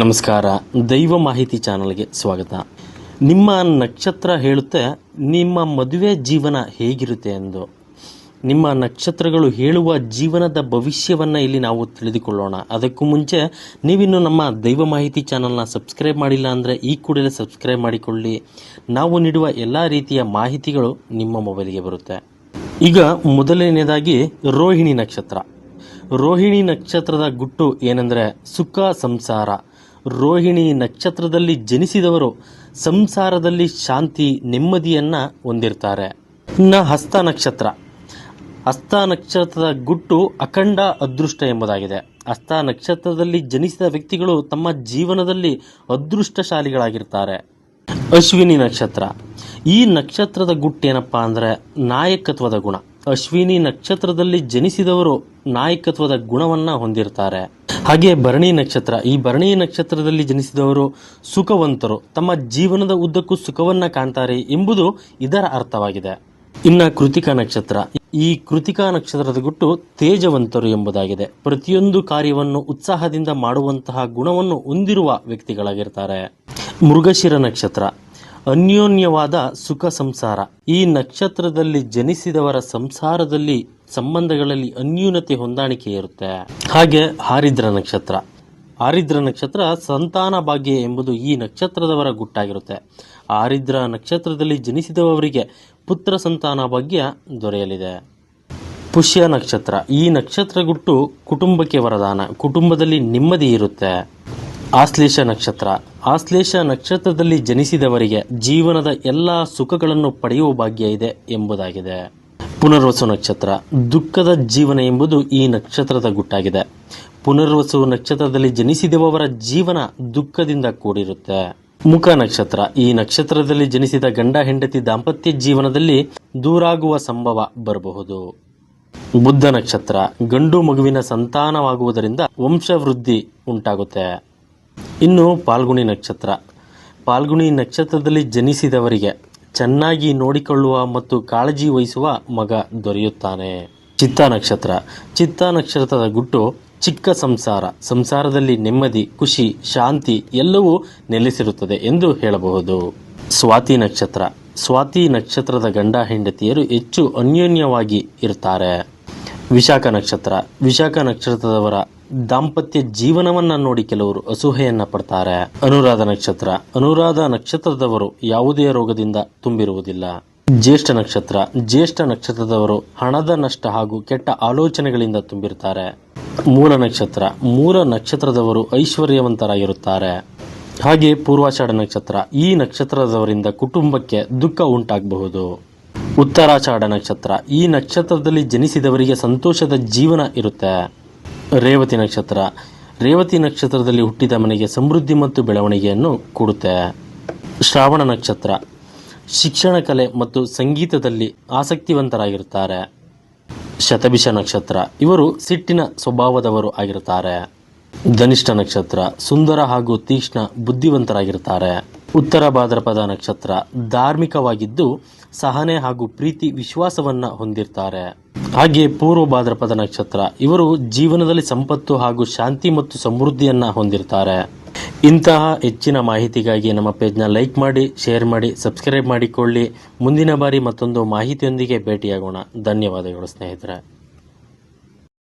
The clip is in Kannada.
ನಮಸ್ಕಾರ. ದೈವ ಮಾಹಿತಿ ಚಾನಲ್ಗೆ ಸ್ವಾಗತ. ನಿಮ್ಮ ನಕ್ಷತ್ರ ಹೇಳುತ್ತೆ ನಿಮ್ಮ ಮದುವೆ ಜೀವನ ಹೇಗಿರುತ್ತೆ ಎಂದು. ನಿಮ್ಮ ನಕ್ಷತ್ರಗಳು ಹೇಳುವ ಜೀವನದ ಭವಿಷ್ಯವನ್ನು ಇಲ್ಲಿ ನಾವು ತಿಳಿದುಕೊಳ್ಳೋಣ. ಅದಕ್ಕೂ ಮುಂಚೆ ನೀವಿನ್ನು ನಮ್ಮ ದೈವ ಮಾಹಿತಿ ಚಾನಲ್ನ ಸಬ್ಸ್ಕ್ರೈಬ್ ಮಾಡಿಲ್ಲ ಅಂದರೆ ಈ ಕೂಡಲೇ ಸಬ್ಸ್ಕ್ರೈಬ್ ಮಾಡಿಕೊಳ್ಳಿ. ನಾವು ನೀಡುವ ಎಲ್ಲ ರೀತಿಯ ಮಾಹಿತಿಗಳು ನಿಮ್ಮ ಮೊಬೈಲ್ಗೆ ಬರುತ್ತೆ. ಈಗ ಮೊದಲನೆಯದಾಗಿ ರೋಹಿಣಿ ನಕ್ಷತ್ರ. ರೋಹಿಣಿ ನಕ್ಷತ್ರದ ಗುಟ್ಟು ಏನೆಂದರೆ ಸುಖ ಸಂಸಾರ. ರೋಹಿಣಿ ನಕ್ಷತ್ರದಲ್ಲಿ ಜನಿಸಿದವರು ಸಂಸಾರದಲ್ಲಿ ಶಾಂತಿ ನೆಮ್ಮದಿಯನ್ನು ಹೊಂದಿರ್ತಾರೆ. ಇನ್ನು ಹಸ್ತ ನಕ್ಷತ್ರ. ಹಸ್ತ ನಕ್ಷತ್ರದ ಗುಟ್ಟು ಅಖಂಡ ಅದೃಷ್ಟ ಎಂಬುದಾಗಿದೆ. ಹಸ್ತ ನಕ್ಷತ್ರದಲ್ಲಿ ಜನಿಸಿದ ವ್ಯಕ್ತಿಗಳು ತಮ್ಮ ಜೀವನದಲ್ಲಿ ಅದೃಷ್ಟಶಾಲಿಗಳಾಗಿರ್ತಾರೆ. ಅಶ್ವಿನಿ ನಕ್ಷತ್ರ. ಈ ನಕ್ಷತ್ರದ ಗುಟ್ಟೇನಪ್ಪ ಅಂದರೆ ನಾಯಕತ್ವದ ಗುಣ. ಅಶ್ವಿನಿ ನಕ್ಷತ್ರದಲ್ಲಿ ಜನಿಸಿದವರು ನಾಯಕತ್ವದ ಗುಣವನ್ನು ಹೊಂದಿರ್ತಾರೆ. ಹಾಗೆ ಭರಣಿ ನಕ್ಷತ್ರ. ಈ ಭರಣಿ ನಕ್ಷತ್ರದಲ್ಲಿ ಜನಿಸಿದವರು ಸುಖವಂತರು, ತಮ್ಮ ಜೀವನದ ಉದ್ದಕ್ಕೂ ಸುಖವನ್ನ ಕಾಣ್ತಾರೆ ಎಂಬುದು ಇದರ ಅರ್ಥವಾಗಿದೆ. ಇನ್ನು ಕೃತಿಕಾ ನಕ್ಷತ್ರ. ಈ ಕೃತಿಕಾ ನಕ್ಷತ್ರದ ಗುಟ್ಟು ತೇಜವಂತರು ಎಂಬುದಾಗಿದೆ. ಪ್ರತಿಯೊಂದು ಕಾರ್ಯವನ್ನು ಉತ್ಸಾಹದಿಂದ ಮಾಡುವಂತಹ ಗುಣವನ್ನು ಹೊಂದಿರುವ ವ್ಯಕ್ತಿಗಳಾಗಿರ್ತಾರೆ. ಮೃಗಶಿರ ನಕ್ಷತ್ರ. ಅನ್ಯೋನ್ಯವಾದ ಸುಖ ಸಂಸಾರ. ಈ ನಕ್ಷತ್ರದಲ್ಲಿ ಜನಿಸಿದವರ ಸಂಸಾರದಲ್ಲಿ ಸಂಬಂಧಗಳಲ್ಲಿ ಅನ್ಯೂನತೆ ಹೊಂದಾಣಿಕೆ ಇರುತ್ತೆ. ಹಾಗೆ ಆರಿದ್ರ ನಕ್ಷತ್ರ. ಆರಿದ್ರ ನಕ್ಷತ್ರ ಸಂತಾನ ಭಾಗ್ಯ ಎಂಬುದು ಈ ನಕ್ಷತ್ರದವರ ಗುಟ್ಟಾಗಿರುತ್ತೆ. ಆರಿದ್ರ ನಕ್ಷತ್ರದಲ್ಲಿ ಜನಿಸಿದವರಿಗೆ ಪುತ್ರ ಸಂತಾನ ಭಾಗ್ಯ ದೊರೆಯಲಿದೆ. ಪುಷ್ಯ ನಕ್ಷತ್ರ. ಈ ನಕ್ಷತ್ರ ಗುಟ್ಟು ಕುಟುಂಬಕ್ಕೆ ವರದಾನ, ಕುಟುಂಬದಲ್ಲಿ ನೆಮ್ಮದಿ ಇರುತ್ತೆ. ಆಶ್ಲೇಷ ನಕ್ಷತ್ರ. ಆಶ್ಲೇಷ ನಕ್ಷತ್ರದಲ್ಲಿ ಜನಿಸಿದವರಿಗೆ ಜೀವನದ ಎಲ್ಲ ಸುಖಗಳನ್ನು ಪಡೆಯುವ ಭಾಗ್ಯ ಇದೆ ಎಂಬುದಾಗಿದೆ. ಪುನರ್ವಸು ನಕ್ಷತ್ರ. ದುಃಖದ ಜೀವನ ಎಂಬುದು ಈ ನಕ್ಷತ್ರದ ಗುಟ್ಟಾಗಿದೆ. ಪುನರ್ವಸು ನಕ್ಷತ್ರದಲ್ಲಿ ಜನಿಸಿದವರ ಜೀವನ ದುಃಖದಿಂದ ಕೂಡಿರುತ್ತೆ. ಮುಖ ನಕ್ಷತ್ರ. ಈ ನಕ್ಷತ್ರದಲ್ಲಿ ಜನಿಸಿದ ಗಂಡ ಹೆಂಡತಿ ದಾಂಪತ್ಯ ಜೀವನದಲ್ಲಿ ದೂರಾಗುವ ಸಂಭವ ಬರಬಹುದು. ಬುದ್ಧ ನಕ್ಷತ್ರ. ಗಂಡು ಮಗುವಿನ ಸಂತಾನವಾಗುವುದರಿಂದ ವಂಶವೃದ್ಧಿ ಉಂಟಾಗುತ್ತೆ. ಇನ್ನು ಪಾಲ್ಗುಣಿ ನಕ್ಷತ್ರ. ಪಾಲ್ಗುಣಿ ನಕ್ಷತ್ರದಲ್ಲಿ ಜನಿಸಿದವರಿಗೆ ಚೆನ್ನಾಗಿ ನೋಡಿಕೊಳ್ಳುವ ಮತ್ತು ಕಾಳಜಿ ವಹಿಸುವ ಮಗ ದೊರೆಯುತ್ತಾನೆ. ಚಿತ್ತಾ ನಕ್ಷತ್ರ. ಚಿತ್ತಾ ನಕ್ಷತ್ರದ ಗುಟ್ಟು ಚಿಕ್ಕ ಸಂಸಾರ. ಸಂಸಾರದಲ್ಲಿ ನೆಮ್ಮದಿ, ಖುಷಿ, ಶಾಂತಿ ಎಲ್ಲವೂ ನೆಲೆಸಿರುತ್ತದೆ ಎಂದು ಹೇಳಬಹುದು. ಸ್ವಾತಿ ನಕ್ಷತ್ರ. ಸ್ವಾತಿ ನಕ್ಷತ್ರದ ಗಂಡ ಹೆಂಡತಿಯರು ಹೆಚ್ಚು ಅನ್ಯೋನ್ಯವಾಗಿ ಇರ್ತಾರೆ. ವಿಶಾಖ ನಕ್ಷತ್ರ. ವಿಶಾಖ ನಕ್ಷತ್ರದವರ ದಾಂಪತ್ಯ ಜೀವನವನ್ನ ನೋಡಿ ಕೆಲವರು ಅಸೂಹೆಯನ್ನ ಪಡ್ತಾರೆ. ಅನುರಾಧ ನಕ್ಷತ್ರ. ಅನುರಾಧ ನಕ್ಷತ್ರದವರು ಯಾವುದೇ ರೋಗದಿಂದ ತುಂಬಿರುವುದಿಲ್ಲ. ಜ್ಯೇಷ್ಠ ನಕ್ಷತ್ರ. ಜ್ಯೇಷ್ಠ ನಕ್ಷತ್ರದವರು ಹಣದ ನಷ್ಟ ಹಾಗೂ ಕೆಟ್ಟ ಆಲೋಚನೆಗಳಿಂದ ತುಂಬಿರ್ತಾರೆ. ಮೂಲ ನಕ್ಷತ್ರ. ಮೂಲ ನಕ್ಷತ್ರದವರು ಐಶ್ವರ್ಯವಂತರಾಗಿರುತ್ತಾರೆ. ಹಾಗೆ ಪೂರ್ವಾಷಾಢ ನಕ್ಷತ್ರ. ಈ ನಕ್ಷತ್ರದವರಿಂದ ಕುಟುಂಬಕ್ಕೆ ದುಃಖ ಉಂಟಾಗಬಹುದು. ಉತ್ತರಾಷಾಢ ನಕ್ಷತ್ರ. ಈ ನಕ್ಷತ್ರದಲ್ಲಿ ಜನಿಸಿದವರಿಗೆ ಸಂತೋಷದ ಜೀವನ ಇರುತ್ತೆ. ರೇವತಿ ನಕ್ಷತ್ರ. ರೇವತಿ ನಕ್ಷತ್ರದಲ್ಲಿ ಹುಟ್ಟಿದ ಮನೆಗೆ ಸಮೃದ್ಧಿ ಮತ್ತು ಬೆಳವಣಿಗೆಯನ್ನು ಕೊಡುತ್ತೆ. ಶ್ರಾವಣ ನಕ್ಷತ್ರ. ಶಿಕ್ಷಣ, ಕಲೆ ಮತ್ತು ಸಂಗೀತದಲ್ಲಿ ಆಸಕ್ತಿವಂತರಾಗಿರುತ್ತಾರೆ. ಶತಭಿಷ ನಕ್ಷತ್ರ. ಇವರು ಸಿಟ್ಟಿನ ಸ್ವಭಾವದವರು ಆಗಿರುತ್ತಾರೆ. ಧನಿಷ್ಠ ನಕ್ಷತ್ರ. ಸುಂದರ ಹಾಗೂ ತೀಕ್ಷ್ಣ ಬುದ್ಧಿವಂತರಾಗಿರ್ತಾರೆ. ಉತ್ತರ ಭಾದ್ರಪದ ನಕ್ಷತ್ರ. ಧಾರ್ಮಿಕವಾಗಿದ್ದು ಸಹನೆ ಹಾಗೂ ಪ್ರೀತಿ ವಿಶ್ವಾಸವನ್ನ ಹೊಂದಿರ್ತಾರೆ. ಹಾಗೆ ಪೂರ್ವ ಭಾದ್ರಪದ ನಕ್ಷತ್ರ. ಇವರು ಜೀವನದಲ್ಲಿ ಸಂಪತ್ತು ಹಾಗೂ ಶಾಂತಿ ಮತ್ತು ಸಮೃದ್ಧಿಯನ್ನ ಹೊಂದಿರ್ತಾರೆ. ಇಂತಹ ಹೆಚ್ಚಿನ ಮಾಹಿತಿಗಾಗಿ ನಮ್ಮ ಪೇಜ್ನ ಲೈಕ್ ಮಾಡಿ, ಶೇರ್ ಮಾಡಿ, ಸಬ್ಸ್ಕ್ರೈಬ್ ಮಾಡಿಕೊಳ್ಳಿ. ಮುಂದಿನ ಬಾರಿ ಮತ್ತೊಂದು ಮಾಹಿತಿಯೊಂದಿಗೆ ಭೇಟಿಯಾಗೋಣ. ಧನ್ಯವಾದಗಳು ಸ್ನೇಹಿತರೆ.